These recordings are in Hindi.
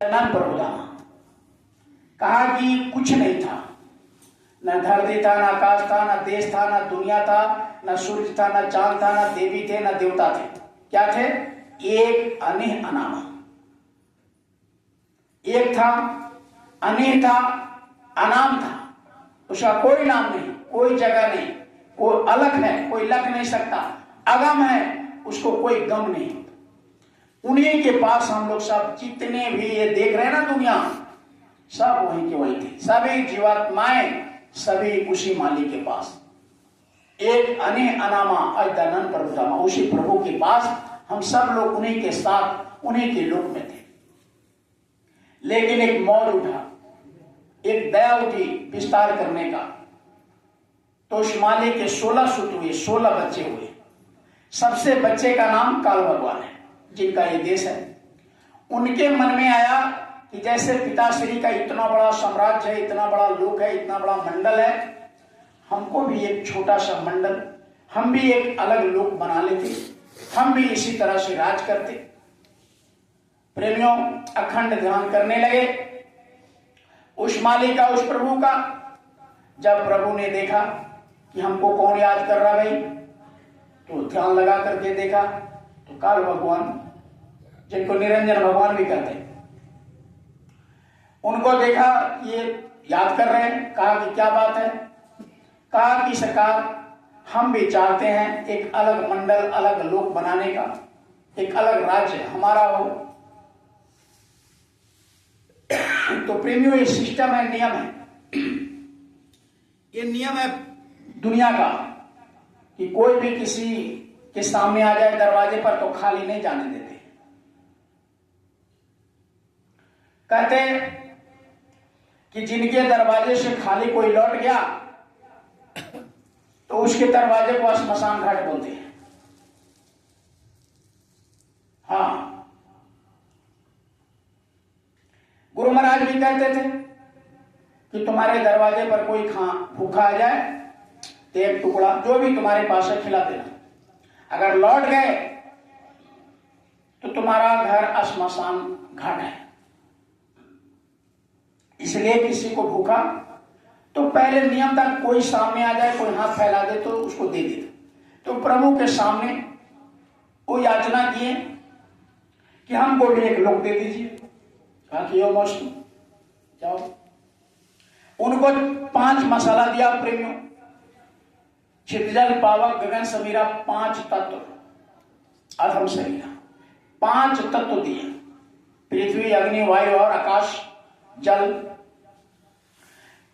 जन्म प्रबोधामा कहा कि कुछ नहीं था, न धरती था, न आकाश था, न देश था, न दुनिया था, न सूर्य था, न चांद था, न देवी थे, न देवता थे। क्या थे? एक अनेह अनामा। एक था, अनेह था, अनाम था, उसका कोई नाम नहीं, कोई जगह नहीं, कोई अलग है, कोई लग नहीं सकता, अगम है, उसको कोई गम नहीं। उन्हीं के पास हम लोग सब जितने भी ये देख रहे हैं ना दुनिया, सब वहीं के वहीं थे। सभी जीवात्माएं सभी उसी मालिक के पास, एक अनेह अनामा अद्यनन प्रभुतामा, उसी प्रभु के पास हम सब लोग उन्हीं के साथ उन्हीं के लोक में थे। लेकिन एक मौज उठा, एक दया उठी विस्तार करने का, तो उस मालिक के 16 सुत हुए, 16 बच्चे हुए। सबसे बच्चे का नाम काल भगवान है, जिनका ये देश है। उनके मन में आया कि जैसे पिताश्री का इतना बड़ा साम्राज्य है, इतना बड़ा लोक है, इतना बड़ा मंडल है, हमको भी एक छोटा सा मंडल, हम भी एक अलग लोक बना लेते, हम भी इसी तरह से राज करते। प्रेमियों, अखंड ध्यान करने लगे उस मालिक का, उस प्रभु का। जब प्रभु ने देखा कि हमको कौन याद कर रहा भाई, तो ध्यान लगा करके देखा तो काल भगवान, जिनको निरंजन भगवान भी कहते हैं, उनको देखा ये याद कर रहे हैं। कहा कि क्या बात है? कहा कि सरकार, हम भी चाहते हैं एक अलग मंडल, अलग लोक बनाने का, एक अलग राज्य हमारा हो। तो प्रेमियों, ये सिस्टम है, नियम है, ये नियम है दुनिया का कि कोई भी किसी के सामने आ जाए दरवाजे पर तो खाली नहीं जाने देते। कहते कि जिनके दरवाजे से खाली कोई लौट गया तो उसके दरवाजे को श्मशान घाट बोलते हैं। हाँ, गुरु महाराज भी कहते थे कि तुम्हारे दरवाजे पर कोई भूखा आ जाए तो एक टुकड़ा जो भी तुम्हारे पास है खिला देना, अगर लौट गए तो तुम्हारा घर श्मशान घाट है। इसलिए किसी को भूखा तो पहले नियम था, कोई सामने आ जाए, कोई हाथ फैला दे तो उसको दे दे। तो प्रभु के सामने वो याचना किए कि हमको भी एक लोक दे दीजिए। कहा कि यो मौसम जाओ। उनको 5 मसाला दिया प्रेमियों, छितजल पावक गगन समीरा, 5 तत्व, अधम शरीरा, 5 तत्व दिए, पृथ्वी अग्नि वायु और आकाश जल।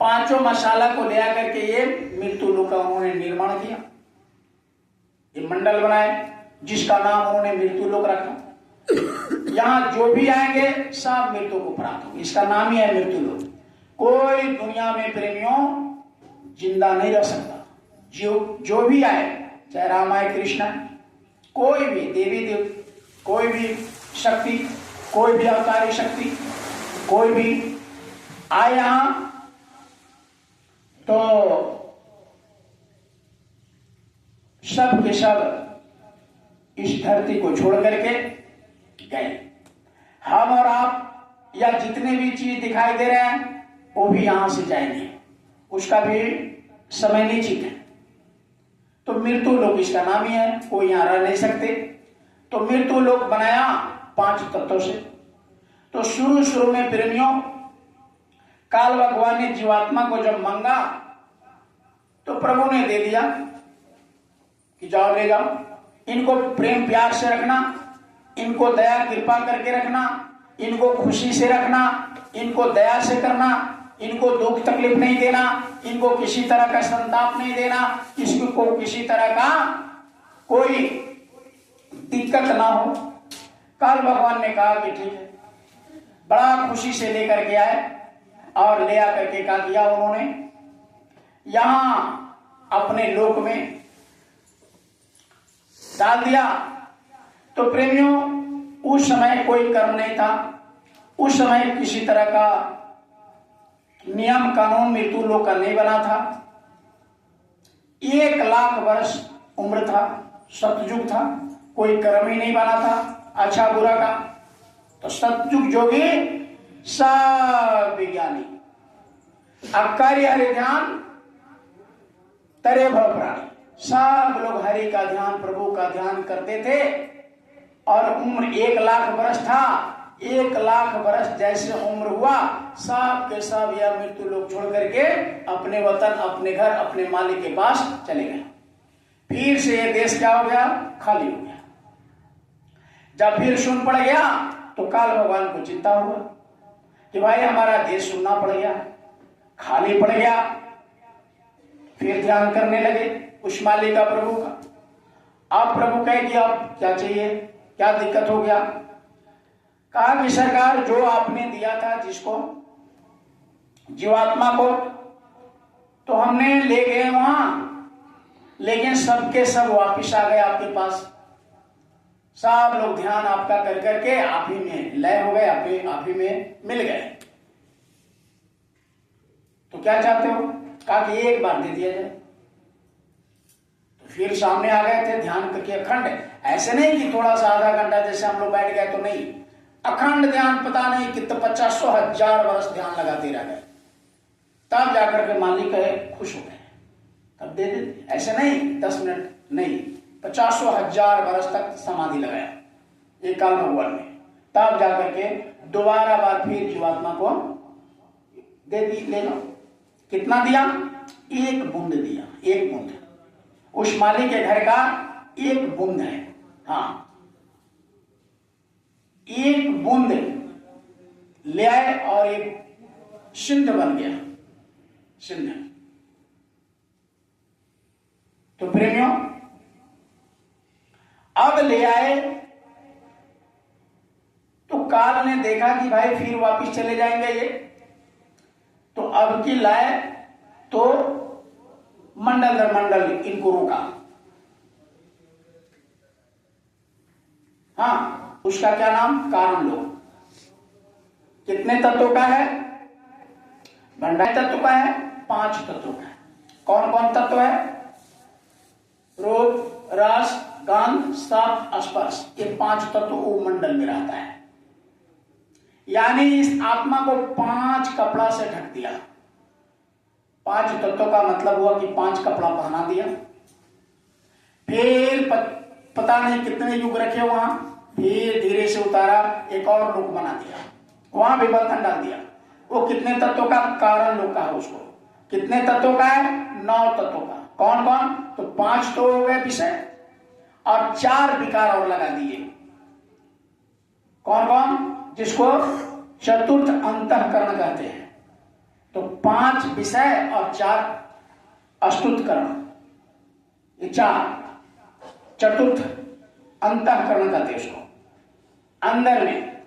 5 मसाला को ले आकर के ये मृत्यु लोक का उन्होंने निर्माण किया, ये मंडल बनाए जिसका नाम उन्होंने मृत्यु लोक रखा। यहां जो भी आएंगे सब मृत्यु को प्राप्त होंगे, इसका नाम ही है मृत्यु लोक। कोई दुनिया में प्रेमियों जिंदा नहीं रह सकता। जो भी आए, चाहे राम आए, कृष्ण आए, कोई भी देवी देव, कोई भी शक्ति, कोई भी अवतारी शक्ति, कोई भी आए यहां तो सब के सब इस धरती को छोड़ करके गए। हम और आप या जितने भी चीज दिखाई दे रहे हैं वो भी यहां से जाएंगे, उसका भी समय निश्चित है। तो मृत्यु लोक इसका नाम ही है, कोई यहां रह नहीं सकते। तो मृत्यु लोक बनाया 5 तत्वों से। तो शुरू में प्रेमियों, काल भगवान ने जीवात्मा को जब मांगा तो प्रभु ने दे दिया कि जाओ ले जाओ, इनको प्रेम प्यार से रखना, इनको दया कृपा करके रखना, इनको खुशी से रखना, इनको दया से करना, इनको दुख तकलीफ नहीं देना, इनको किसी तरह का संताप नहीं देना, किसी को किसी तरह का कोई दिक्कत ना हो। काल भगवान ने कहा कि ठीक है, बड़ा खुशी से लेकर के आए और ले आकर के क्या किया उन्होंने, यहां अपने लोक में डाल दिया। तो प्रेमियों, उस समय कोई कर्म नहीं था, उस समय किसी तरह का नियम कानून मृत्यु लोक का नहीं बना था। 1 लाख वर्ष उम्र था, सतयुग था, कोई कर्म ही नहीं बना था अच्छा बुरा का। तो सतयुग जोगी सब विज्ञानी। अब कार्य हरि ध्यान तरे भव प्राणी, सब लोग हरि का ध्यान, प्रभु का ध्यान करते थे। और उम्र 1,00,000 वर्ष था। 1,00,000 वर्ष जैसे उम्र हुआ, सब के सब यह मृत्यु लोग छोड़ करके अपने वतन, अपने घर, अपने मालिक के पास चले गए। फिर से ये देश क्या हो गया? खाली हो गया। जब फिर सुन पड़ गया तो काल भगवान को चिंता हुआ कि भाई हमारा देश सुनना पड़ गया, खाली पड़ गया। फिर ध्यान करने लगे उस मालिक का, प्रभु का। अब प्रभु कहे कि अब क्या चाहिए, क्या दिक्कत हो गया? कहा कि सरकार, जो आपने दिया था जिसको, जीवात्मा को, तो हमने ले गए वहां, लेकिन सबके सब वापिस आ गए आपके पास। सब लोग ध्यान आपका कर करके आप ही में लय हो गए, आप ही में मिल गए। तो क्या चाहते हो? कहा कि एक बार दे दिया जाए। तो फिर सामने आ गए थे ध्यान करके अखंड, ऐसे नहीं कि थोड़ा सा आधा घंटा जैसे हम लोग बैठ गए, तो नहीं, अखंड ध्यान, पता नहीं कितने 50,000 वर्ष ध्यान लगाते रह गए। तब जाकर के मालिक है खुश हो गए, तब दे देते। ऐसे नहीं 10 मिनट नहीं, 50,000 वर्ष तक समाधि लगाया एक काल भगवान ने। तब जाकर के दोबारा बार फिर जीवात्मा को दे दी, ले लो। कितना दिया? 1 बूंद दिया, 1 बूंद। उस मालिक के घर का 1 बूंद है। हाँ, 1 बूंद ले आए और एक सिंध बन गया, सिंध। तो प्रेमियों, अब ले आए तो काल ने देखा कि भाई फिर वापिस चले जाएंगे ये, तो अब की लाए तो मंडल दर मंडल इनको रोका। हाँ, उसका क्या नाम? कारण लोग। कितने तत्वों का है? भंडार तत्व का है, 5 तत्वों का है। कौन कौन तत्व है? रूप, रस, गंध, शब्द, स्पर्श, ये 5 तत्व वो मंडल में रहता है। यानी इस आत्मा को 5 कपड़ा से ढक दिया। 5 तत्वों का मतलब हुआ कि 5 कपड़ा पहना दिया। फिर पता नहीं कितने युग रखे वहां, फिर धीरे से उतारा, एक और लोक बना दिया, वहां भी बंधन डाल दिया। वो कितने तत्वों का? कारण लोक का है। उसको कितने तत्वों का है? 9 तत्वों का। कौन कौन? तो 5 तो हो गए विषय और 4 विकार और लगा दिए। कौन कौन? जिसको चतुर्थ अंतःकरण कहते हैं। तो 5 विषय और 4 अस्तुतकरण, ये 4 चतुर्थ अंतःकरण कहते हैं उसको। अंदर में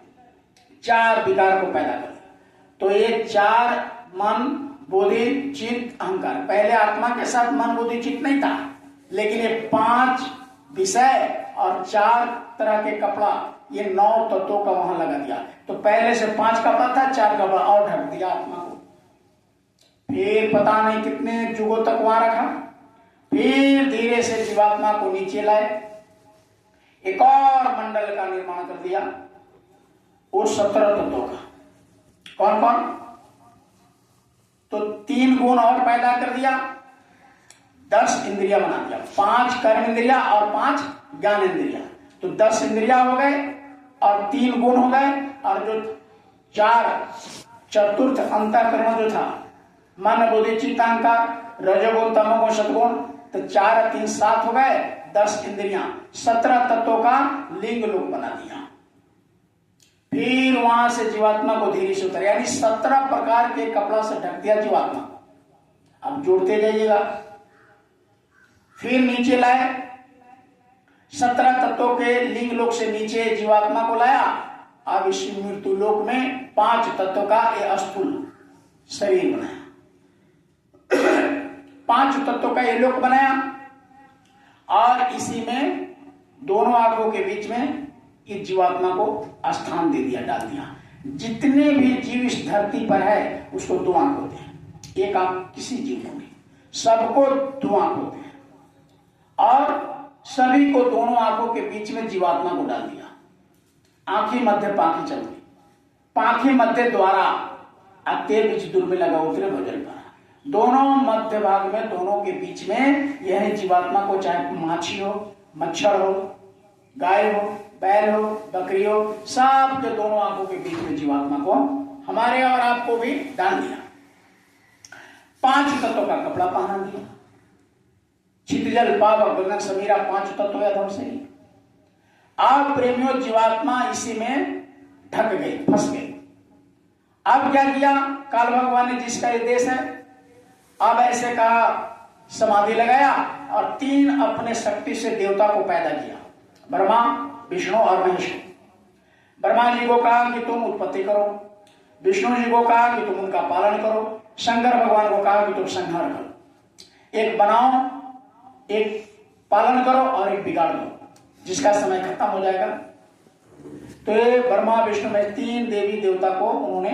4 विकार को पैदा करते। तो ये 4 मन, बुद्धि, चित्त, अहंकार। पहले आत्मा के साथ मन, बुद्धि, चित्त नहीं था, लेकिन ये 5 विषय और 4 तरह के कपड़ा, ये 9 तत्वों का वहां लगा दिया। तो पहले से 5 कपड़ा था, 4 कपड़ा और ढक दिया आत्मा को। फिर पता नहीं कितने युगों तक वहां रखा। फिर धीरे से जीवात्मा को नीचे लाए, एक और मंडल का निर्माण कर दिया, वो 17 तत्वों का। कौन कौन? तो 3 गुण और पैदा कर दिया, 10 इंद्रिया बना दिया। 5 कर्म इंद्रिया और 5 ज्ञान इंद्रिया। तो 10 इंद्रिया हो गए और 3 गुण हो गए, और जो 4 चतुर्थ अंतःकरण जो था, मन, बुद्धि, चित्त, अहंकार, रजोगुण, तमोगुण, सतगुण, तो 4 3 7 हो गए, 10 इंद्रियां, 17 तत्वों का लिंग लोक बना दिया। फिर वहां से जीवात्मा को धीरे से उतर, यानी 17 प्रकार के कपड़ा से ढक दिया जीवात्मा को। अब जोड़ते जाइएगा। फिर नीचे लाए, 17 तत्वों के लिंग लोक से नीचे जीवात्मा को लाया। अब इस मृत्यु लोक में 5 तत्वों का ये स्थूल शरीर बनाया। 5 तत्वों का ये लोक बनाया, और इसी में दोनों आंखों के बीच में इस जीवात्मा को स्थान दे दिया, डाल दिया। जितने भी जीव इस धरती पर है उसको 2 आंख होते हैं। एक आंख किसी जीव को नहीं, सबको 2 आंख होते हैं, और सभी को दोनों आंखों के बीच में जीवात्मा को डाल दिया। आंखें मध्य पाखी चल गई। पाखी मध्य द्वारा अत्य बीच दूर में लगा उतरे भजन पर। दोनों मध्य भाग में, दोनों के बीच में यह जीवात्मा को, चाहे माछी हो, मच्छर हो, गाय हो, बैल हो, बकरी हो, सब के दोनों आंखों के बीच में जीवात्मा को, हमारे और आपको भी डाल दिया। 5 तत्वों का कपड़ा पहना दिया। क्षितिजल पावक गगन समीरा 5 तत्व है हमसे। अब प्रेमियों जीवात्मा इसी में ढक गई, फंस गई। अब क्या किया काल भगवान ने, जिसका ये देश है, अब ऐसे कहा, समाधि लगाया और 3 अपने शक्ति से देवता को पैदा किया, ब्रह्मा, विष्णु और महेश। ब्रह्मा जी को कहा कि तुम उत्पत्ति करो, विष्णु जी को कहा कि तुम उनका पालन करो, शंकर भगवान को कहा कि तुम संहार करो। एक बनाओ, एक पालन करो और एक बिगाड़ दो, जिसका समय खत्म हो जाएगा। तो ये ब्रह्मा विष्णु में 3 देवी देवता को उन्होंने